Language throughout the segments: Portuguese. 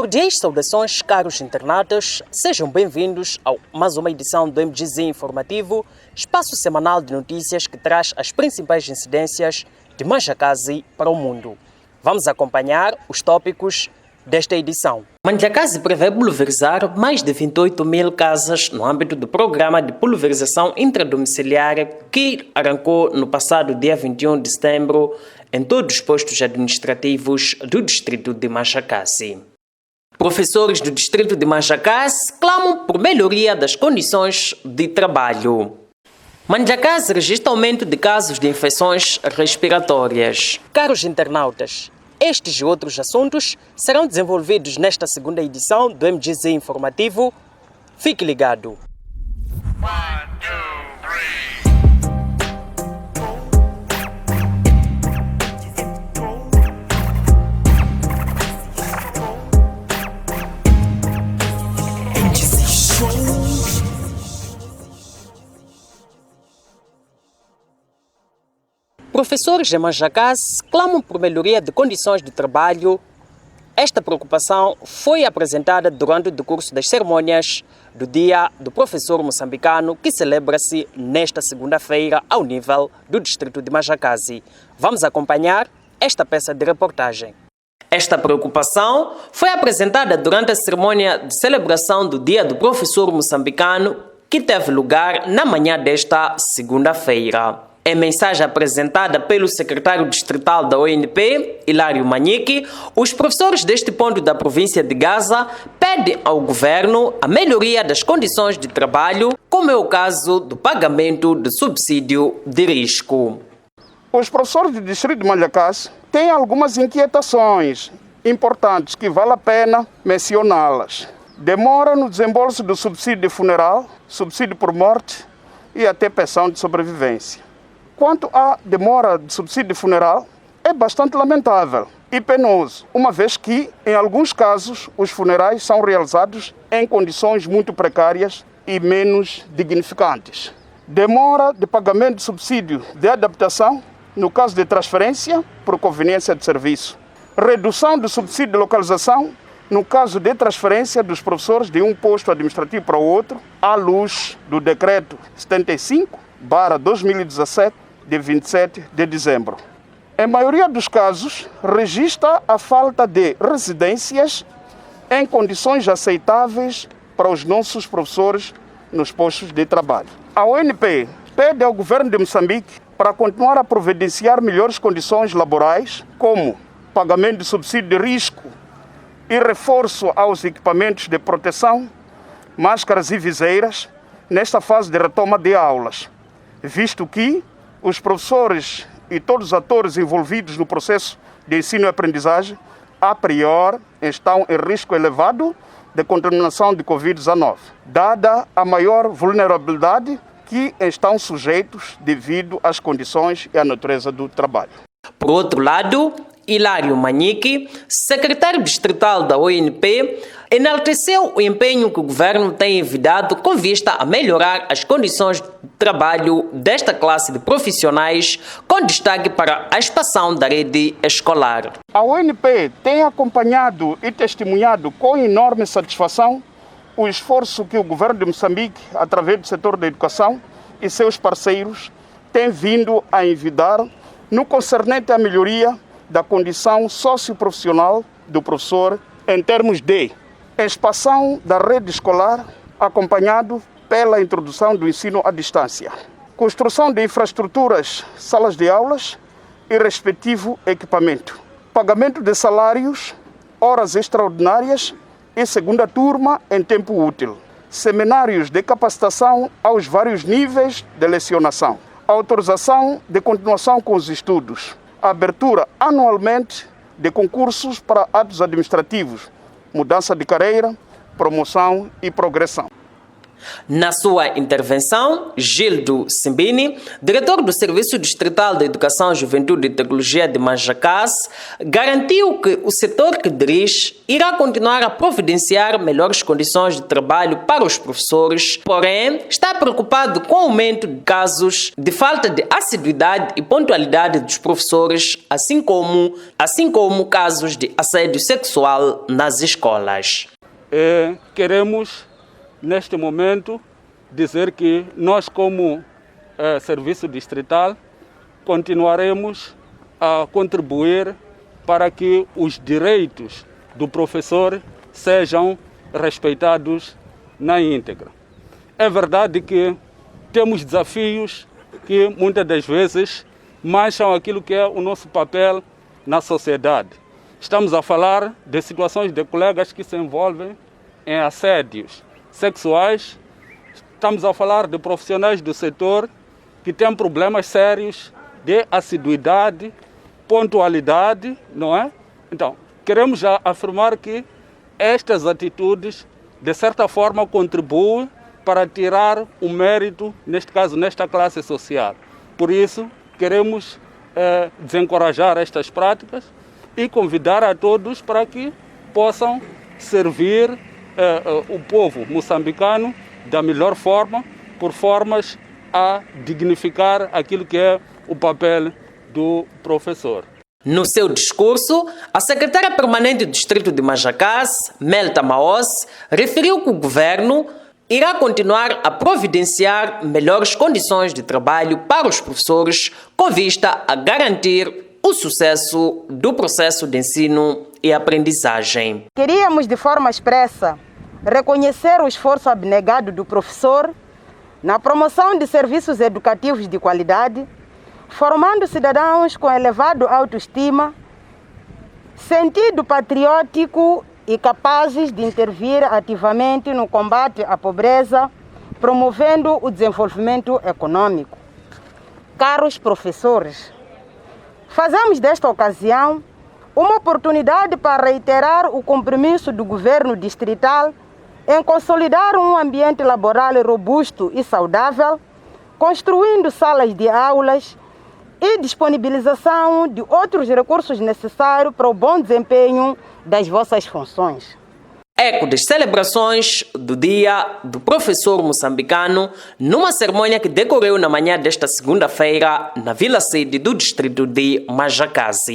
Cordiais saudações, caros internautas, sejam bem-vindos a mais uma edição do MGZ Informativo, espaço semanal de notícias que traz as principais incidências de Manjakazi para o mundo. Vamos acompanhar os tópicos desta edição. Manjakazi prevê pulverizar mais de 28 mil casas no âmbito do programa de pulverização intradomiciliária que arrancou no passado dia 21 de setembro em todos os postos administrativos do distrito de Manjakazi. Professores do distrito de Manjakazi clamam por melhoria das condições de trabalho. Manjakazi registra aumento de casos de infecções respiratórias. Caros internautas, estes e outros assuntos serão desenvolvidos nesta segunda edição do MGZ Informativo. Fique ligado. Professores de Manjakazi clamam por melhoria de condições de trabalho. Esta preocupação foi apresentada durante o decurso das cerimônias do Dia do Professor Moçambicano, que celebra-se nesta segunda-feira ao nível do distrito de Manjakazi. Vamos acompanhar esta peça de reportagem. Esta preocupação foi apresentada durante a cerimônia de celebração do Dia do Professor Moçambicano, que teve lugar na manhã desta segunda-feira. Em mensagem apresentada pelo secretário distrital da ONP, Hilário Manique, os professores deste ponto da província de Gaza pedem ao governo a melhoria das condições de trabalho, como é o caso do pagamento de subsídio de risco. Os professores do distrito de Manjakazi têm algumas inquietações importantes que vale a pena mencioná-las. Demora no desembolso do subsídio de funeral, subsídio por morte e até pensão de sobrevivência. Quanto à demora de subsídio de funeral, é bastante lamentável e penoso, uma vez que, em alguns casos, os funerais são realizados em condições muito precárias e menos dignificantes. Demora de pagamento de subsídio de adaptação, no caso de transferência, por conveniência de serviço. Redução do subsídio de localização, no caso de transferência dos professores de um posto administrativo para o outro, à luz do Decreto 75/2017, de 27 de dezembro. Em maioria dos casos, registra a falta de residências em condições aceitáveis para os nossos professores nos postos de trabalho. A ONP pede ao governo de Moçambique para continuar a providenciar melhores condições laborais, como pagamento de subsídio de risco e reforço aos equipamentos de proteção, máscaras e viseiras, nesta fase de retoma de aulas, visto que os professores e todos os atores envolvidos no processo de ensino e aprendizagem, a priori, estão em risco elevado de contaminação de Covid-19, dada a maior vulnerabilidade que estão sujeitos devido às condições e à natureza do trabalho. Por outro lado, Hilário Manique, secretário distrital da ONP, enalteceu o empenho que o governo tem envidado com vista a melhorar as condições de trabalho desta classe de profissionais, com destaque para a expansão da rede escolar. A ONP tem acompanhado e testemunhado com enorme satisfação o esforço que o governo de Moçambique, através do setor da educação e seus parceiros, tem vindo a envidar no concernente à melhoria da condição socioprofissional do professor em termos de expansão da rede escolar, acompanhado pela introdução do ensino à distância, construção de infraestruturas, salas de aulas e respectivo equipamento, pagamento de salários, horas extraordinárias e segunda turma em tempo útil, seminários de capacitação aos vários níveis de lecionação, autorização de continuação com os estudos, abertura anualmente de concursos para atos administrativos, mudança de carreira, promoção e progressão. Na sua intervenção, Gildo Simbini, diretor do Serviço Distrital de Educação, Juventude e Tecnologia de Manjacás, garantiu que o setor que dirige irá continuar a providenciar melhores condições de trabalho para os professores, porém está preocupado com o aumento de casos de falta de assiduidade e pontualidade dos professores, assim como casos de assédio sexual nas escolas. Queremos, neste momento, dizer que nós, como Serviço Distrital, continuaremos a contribuir para que os direitos do professor sejam respeitados na íntegra. É verdade que temos desafios que muitas das vezes mancham aquilo que é o nosso papel na sociedade. Estamos a falar de situações de colegas que se envolvem em assédios sexuais. Estamos a falar de profissionais do setor que têm problemas sérios de assiduidade, pontualidade, não é? Então, queremos já afirmar que estas atitudes, de certa forma, contribuem para tirar o mérito, neste caso, nesta classe social. Por isso, queremos desencorajar estas práticas e convidar a todos para que possam servir o povo moçambicano da melhor forma, por formas a dignificar aquilo que é o papel do professor. No seu discurso, a secretária permanente do Distrito de Manjacás, Melta Maos, referiu que o governo irá continuar a providenciar melhores condições de trabalho para os professores com vista a garantir o sucesso do processo de ensino e aprendizagem. Queríamos, de forma expressa, reconhecer o esforço abnegado do professor na promoção de serviços educativos de qualidade, formando cidadãos com elevado autoestima, sentido patriótico e capazes de intervir ativamente no combate à pobreza, promovendo o desenvolvimento econômico. Caros professores, fazemos desta ocasião uma oportunidade para reiterar o compromisso do governo distrital em consolidar um ambiente laboral robusto e saudável, construindo salas de aulas e disponibilização de outros recursos necessários para o bom desempenho das vossas funções. Eco das celebrações do Dia do Professor Moçambicano, numa cerimônia que decorreu na manhã desta segunda-feira na vila-sede do distrito de Manjacás.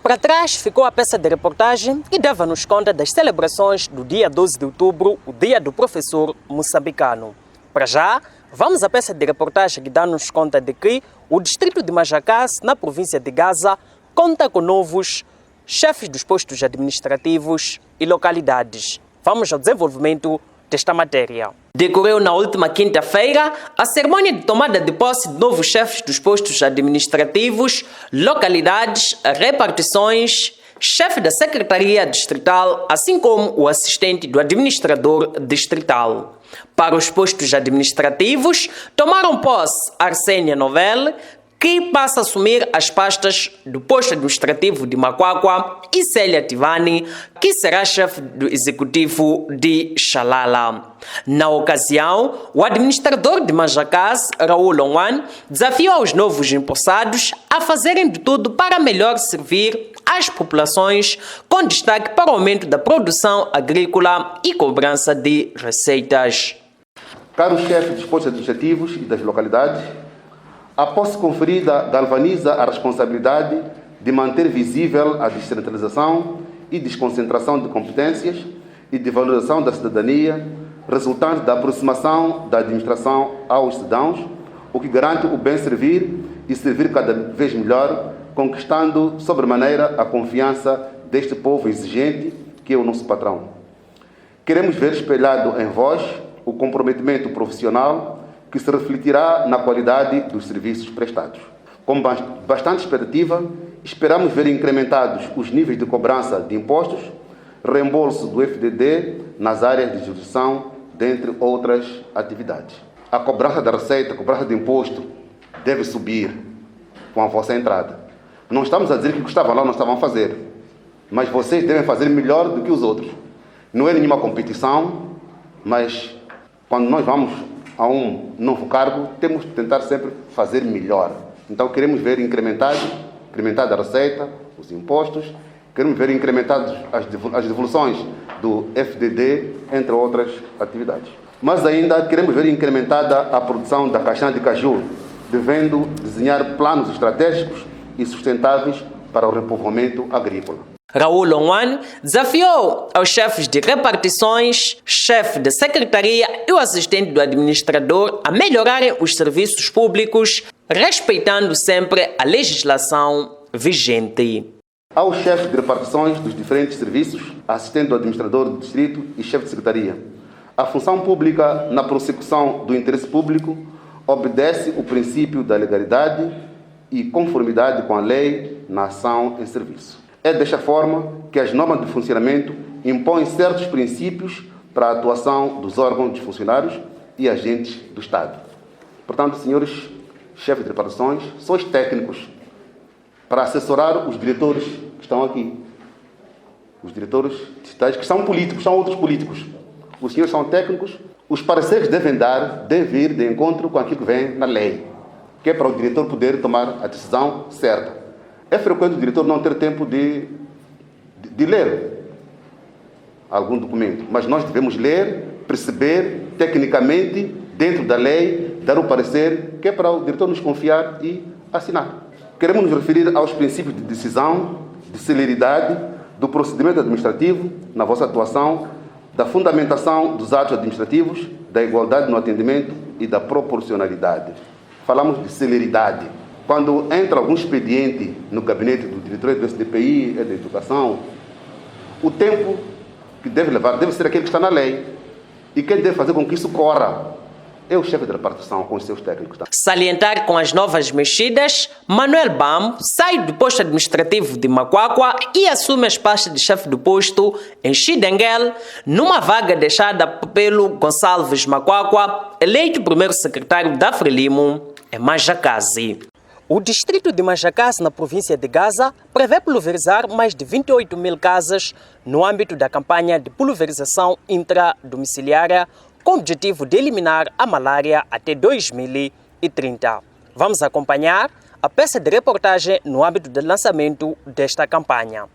Para trás ficou a peça de reportagem que dava-nos conta das celebrações do dia 12 de outubro, o Dia do Professor Moçambicano. Para já, vamos à peça de reportagem que dá-nos conta de que o distrito de Manjacás, na província de Gaza, conta com novos chefes dos postos administrativos e localidades. Vamos ao desenvolvimento desta matéria. Decorreu na última quinta-feira a cerimônia de tomada de posse de novos chefes dos postos administrativos, localidades, repartições, chefe da Secretaria Distrital, assim como o assistente do administrador distrital. Para os postos administrativos, tomaram posse Arsênia Novel, que passa a assumir as pastas do posto administrativo de Macuacua, e Célia Tivani, que será chefe do executivo de Xalala. Na ocasião, o administrador de Manjacás, Raul Onwan, desafiou os novos empossados a fazerem de tudo para melhor servir às populações, com destaque para o aumento da produção agrícola e cobrança de receitas. Caros chefes dos postos administrativos e das localidades, a posse conferida galvaniza a responsabilidade de manter visível a descentralização e desconcentração de competências e de valorização da cidadania, resultante da aproximação da administração aos cidadãos, o que garante o bem servir e servir cada vez melhor, conquistando sobremaneira a confiança deste povo exigente, que é o nosso patrão. Queremos ver espelhado em vós o comprometimento profissional que se refletirá na qualidade dos serviços prestados. Com bastante expectativa, esperamos ver incrementados os níveis de cobrança de impostos, reembolso do FDD nas áreas de jurisdição, dentre outras atividades. A cobrança da receita, a cobrança de imposto, deve subir com a vossa entrada. Não estamos a dizer que o que estavam lá não estavam a fazer, mas vocês devem fazer melhor do que os outros. Não é nenhuma competição, mas Quando nós vamos a um novo cargo, temos que tentar sempre fazer melhor. Então queremos ver incrementada a receita, os impostos, queremos ver incrementadas as devoluções do FDD, entre outras atividades. Mas ainda queremos ver incrementada a produção da castanha de caju, devendo desenhar planos estratégicos e sustentáveis para o repovoamento agrícola. Raul Onwan desafiou aos chefes de repartições, chefe de secretaria e o assistente do administrador a melhorarem os serviços públicos, respeitando sempre a legislação vigente. Aos chefes de repartições dos diferentes serviços, assistente do administrador do distrito e chefe de secretaria, a função pública na prossecução do interesse público obedece o princípio da legalidade e conformidade com a lei na ação em serviço. É desta forma que as normas de funcionamento impõem certos princípios para a atuação dos órgãos de funcionários e agentes do Estado. Portanto, senhores chefes de repartições, sois técnicos para assessorar os diretores que estão aqui. Os diretores distritais que são políticos, são outros políticos. Os senhores são técnicos, os pareceres devem ir de encontro com aquilo que vem na lei, que é para o diretor poder tomar a decisão certa. É frequente o diretor não ter tempo de ler algum documento, mas nós devemos ler, perceber tecnicamente, dentro da lei, dar o parecer, que é para o diretor nos confiar e assinar. Queremos nos referir aos princípios de decisão, de celeridade, do procedimento administrativo na vossa atuação, da fundamentação dos atos administrativos, da igualdade no atendimento e da proporcionalidade. Falamos de celeridade. Quando entra algum expediente no gabinete do diretor do SDPI, da educação, o tempo que deve levar deve ser aquele que está na lei. E quem deve fazer com que isso corra é o chefe de repartição com os seus técnicos. Salientar com as novas mexidas, Manuel Bam sai do posto administrativo de Macuacua e assume as pastas de chefe do posto em Xidenguel, numa vaga deixada pelo Gonçalves Macuacua, eleito primeiro secretário da Frelimo em Majacase. O distrito de Majacase, na província de Gaza, prevê pulverizar mais de 28 mil casas no âmbito da campanha de pulverização intradomiciliária, com o objetivo de eliminar a malária até 2030. Vamos acompanhar a peça de reportagem no âmbito do lançamento desta campanha.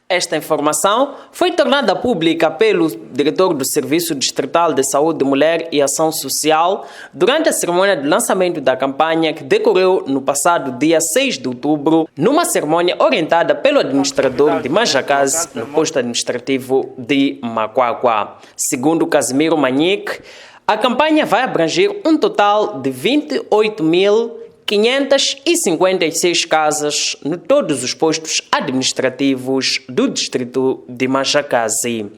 Esta informação foi tornada pública pelo diretor do Serviço Distrital de Saúde, Mulher e Ação Social durante a cerimônia de lançamento da campanha que decorreu no passado dia 6 de outubro, numa cerimônia orientada pelo administrador de Majacase no posto administrativo de Macuacua. Segundo Casimiro Manique, a campanha vai abranger um total de 28.556 casas em todos os postos administrativos do distrito de Majacase.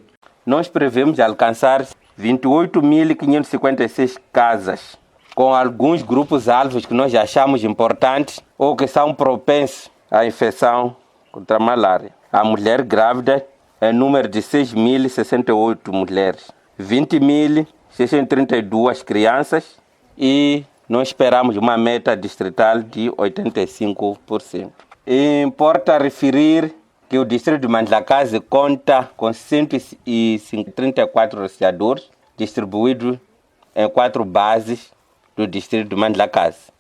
Nós prevemos alcançar 28.556 casas, com alguns grupos-alvos que nós achamos importantes ou que são propensos à infecção contra a malária. A mulher grávida é número de 6.068 mulheres, 20.632 crianças e nós esperamos uma meta distrital de 85%. Importa referir que o distrito de Majacase conta com 134 rastreadores distribuídos em 4 bases do distrito de Majacase.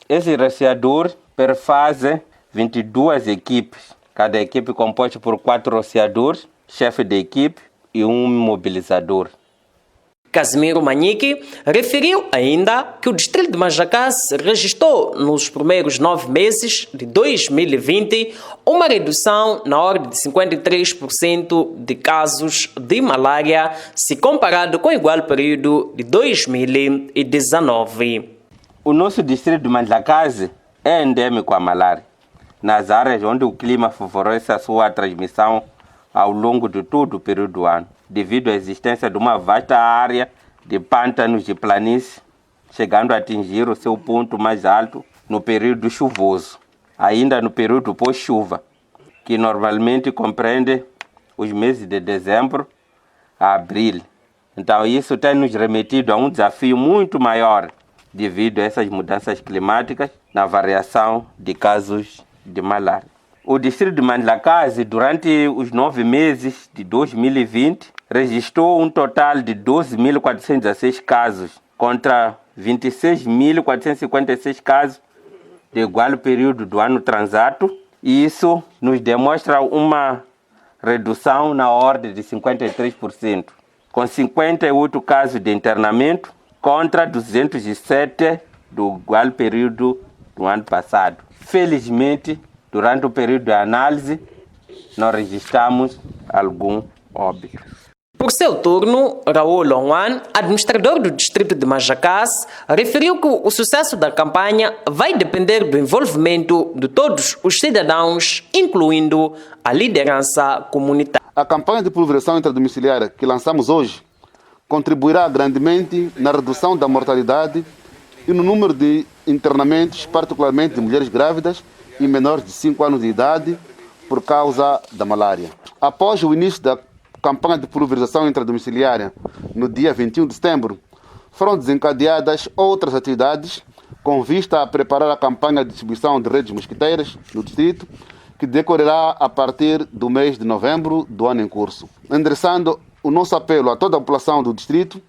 Esses rastreadores perfazem 22 equipes, cada equipe composta por 4 rastreadores, chefe de equipe e um mobilizador. Casimiro Manique referiu ainda que o distrito de Majacase registrou nos primeiros 9 meses de 2020 uma redução na ordem de 53% de casos de malária se comparado com o igual período de 2019. O nosso distrito de Majacase é endêmico à malária, nas áreas onde o clima favorece a sua transmissão ao longo de todo o período do ano, devido à existência de uma vasta área de pântanos e planícies, chegando a atingir o seu ponto mais alto no período chuvoso, ainda no período pós-chuva, que normalmente compreende os meses de dezembro a abril. Então isso tem nos remetido a um desafio muito maior devido a essas mudanças climáticas na variação de casos de malária. O distrito de Majacase, durante os 9 meses de 2020, registrou um total de 12.416 casos contra 26.456 casos de igual período do ano transato. E isso nos demonstra uma redução na ordem de 53%, com 58 casos de internamento contra 207 do igual período do ano passado. Felizmente, durante o período de análise, nós registramos algum óbito. Por seu turno, Raul Lonwan, administrador do distrito de Majacás, referiu que o sucesso da campanha vai depender do envolvimento de todos os cidadãos, incluindo a liderança comunitária. A campanha de pulverização intradomiciliária que lançamos hoje contribuirá grandemente na redução da mortalidade e no número de internamentos, particularmente de mulheres grávidas e menores de 5 anos de idade, por causa da malária. Após o início da campanha de pulverização intradomiciliária no dia 21 de setembro, foram desencadeadas outras atividades com vista a preparar a campanha de distribuição de redes mosquiteiras no distrito, que decorrerá a partir do mês de novembro do ano em curso, endereçando o nosso apelo a toda a população do distrito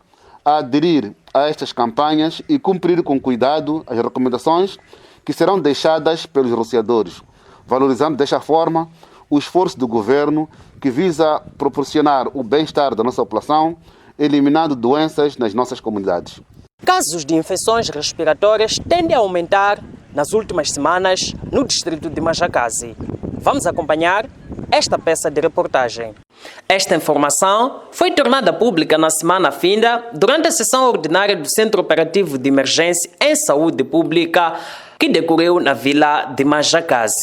a aderir a estas campanhas e cumprir com cuidado as recomendações que serão deixadas pelos rociadores, valorizando desta forma o esforço do governo que visa proporcionar o bem-estar da nossa população, eliminando doenças nas nossas comunidades. Casos de infecções respiratórias tendem a aumentar nas últimas semanas no distrito de Majacás. Vamos acompanhar esta peça de reportagem. Esta informação foi tornada pública na semana finda durante a sessão ordinária do Centro Operativo de Emergência em Saúde Pública que decorreu na vila de Majacás.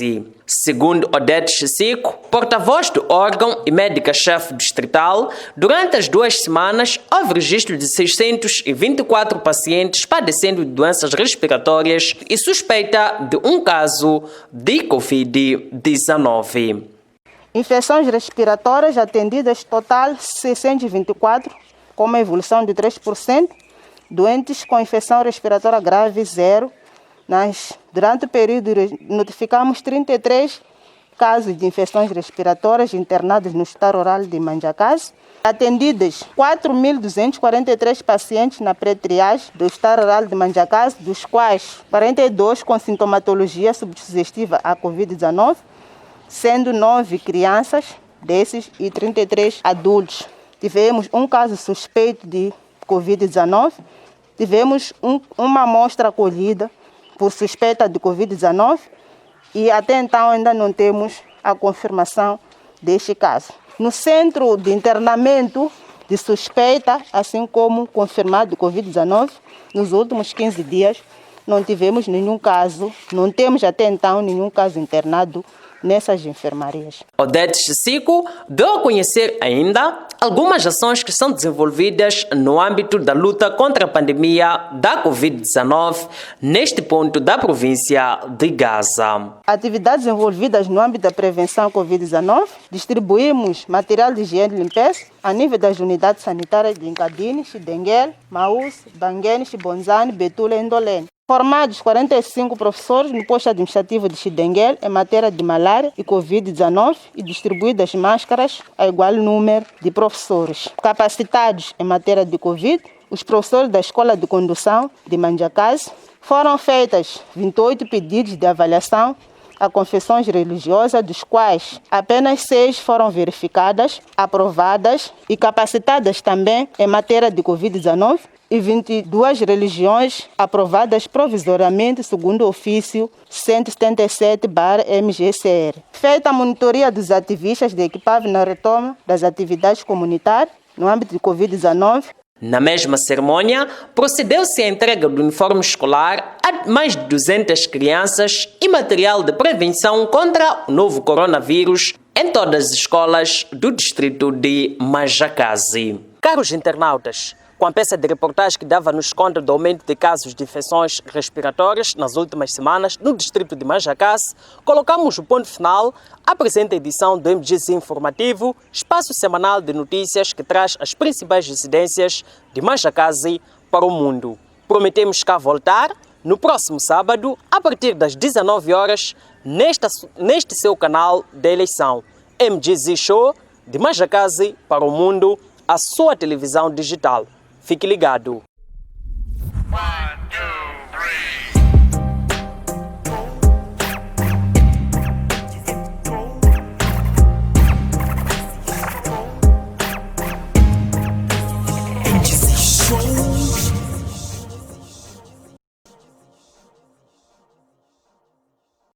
Segundo Odete Chissico, porta-voz do órgão e médica-chefe distrital, durante as 2 semanas houve registro de 624 pacientes padecendo de doenças respiratórias e suspeita de um caso de Covid-19. Infecções respiratórias atendidas total 624, com uma evolução de 3%. Doentes com infecção respiratória grave, 0. Durante o período, notificamos 33 casos de infecções respiratórias internados no Hospital Rural de Manjacás. Atendidas 4.243 pacientes na pré-triagem do Hospital Rural de Manjacás, dos quais 42 com sintomatologia subdigestiva à Covid-19, sendo 9 crianças desses e 33 adultos. Tivemos um caso suspeito de Covid-19, tivemos uma amostra acolhida por suspeita de Covid-19 e até então ainda não temos a confirmação deste caso. No centro de internamento de suspeita, assim como confirmado de Covid-19, nos últimos 15 dias não tivemos nenhum caso, não temos até então nenhum caso internado nessas enfermarias. Odete Chissico deu a conhecer ainda algumas ações que são desenvolvidas no âmbito da luta contra a pandemia da Covid-19 neste ponto da província de Gaza. Atividades envolvidas no âmbito da prevenção Covid-19, distribuímos material de higiene e limpeza a nível das unidades sanitárias de Incadine, Xidenguel, Maús, Banguene, Xibonzane, Betula e Indolene. Formados 45 professores no posto administrativo de Xidenguel em matéria de malária e Covid-19 e distribuídas máscaras a igual número de professores. Capacitados em matéria de Covid, os professores da Escola de Condução de Manjacás, foram feitas 28 pedidos de avaliação a confissões religiosas, dos quais apenas 6 foram verificadas, aprovadas e capacitadas também em matéria de Covid-19, e 22 religiões aprovadas provisoriamente segundo o ofício 177/MGCR. Feita a monitoria dos ativistas de equipável na retoma das atividades comunitárias no âmbito de Covid-19. Na mesma cerimônia, procedeu-se à entrega do uniforme escolar a mais de 200 crianças e material de prevenção contra o novo coronavírus em todas as escolas do distrito de Majacás. Caros internautas, com a peça de reportagem que dava-nos conta do aumento de casos de infecções respiratórias nas últimas semanas no distrito de Majacás, colocamos o ponto final à presente edição do MGZ Informativo, espaço semanal de notícias que traz as principais incidências de Majacás para o mundo. Prometemos cá voltar no próximo sábado, a partir das 19 horas, neste seu canal de eleição. MGZ Show, de Majacás para o mundo, a sua televisão digital. Fique ligado.